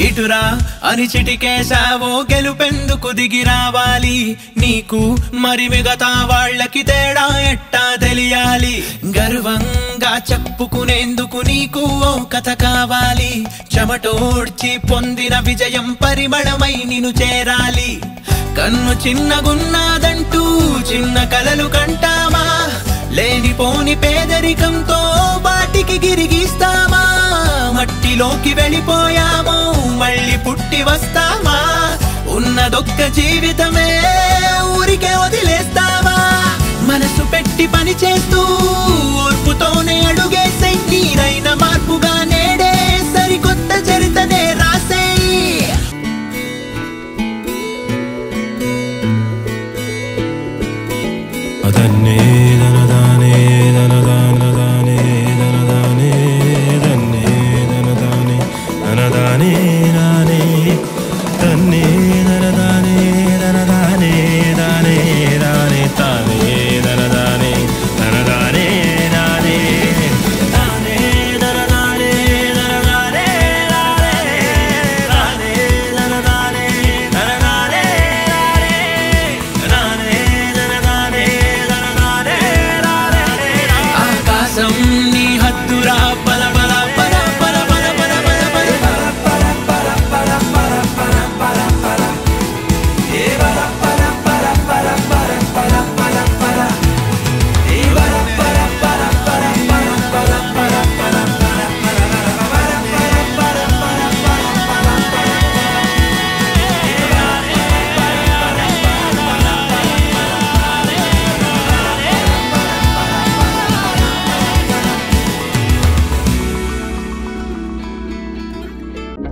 ఇటురా అని చిటికేశావో గెలుపెందుకు దిగి రావాలి నీకు మరి మిగతా వాళ్ళకి తేడా ఎట్టా తెలియాలి గర్వంగా చెప్పుకునేందుకు నీకు ఓ కథ కావాలి చెమటోడ్చి పొందిన విజయం పరిమళమై నిన్ను చేరాలి కన్ను చిన్నగున్నాదంటూ చిన్న కలలు కంటామా లేనిపోని పేదరికంతో వాటికి గిరిగిస్తామా మట్టిలోకి వెళ్ళిపోయామో మళ్ళీ పుట్టి వస్తామా ఉన్నదొక్క జీవితమే ఊరికే వదిలేస్తావా మనసు పెట్టి పని చేస్తూ ఓర్పుతోనే అడుగేసై నీరైన మార్పుగా నేడే సరికొత్త చరితనే రాసేయ్ అదన్నే దనదానే దనదానదానే దనదానే దన్నే దనదానే దనదానే నానే దన్నే దనదానే దనదానే దానే దానే తానే దనదానే దనదానే నానే తానే దనదానే దనదానే దానే దనదానే దనదానే దానే ఆకాశం నీ హద్దురా పల పల పల పల పల పల పల పల పల పల పల పల పల పల ఏ పల పల పల పల పల పల పల పల ఏ పల పల పల పల పల పల పల పల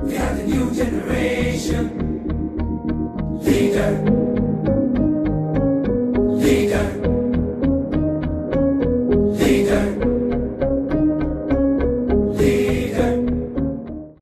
We are the new generation leader.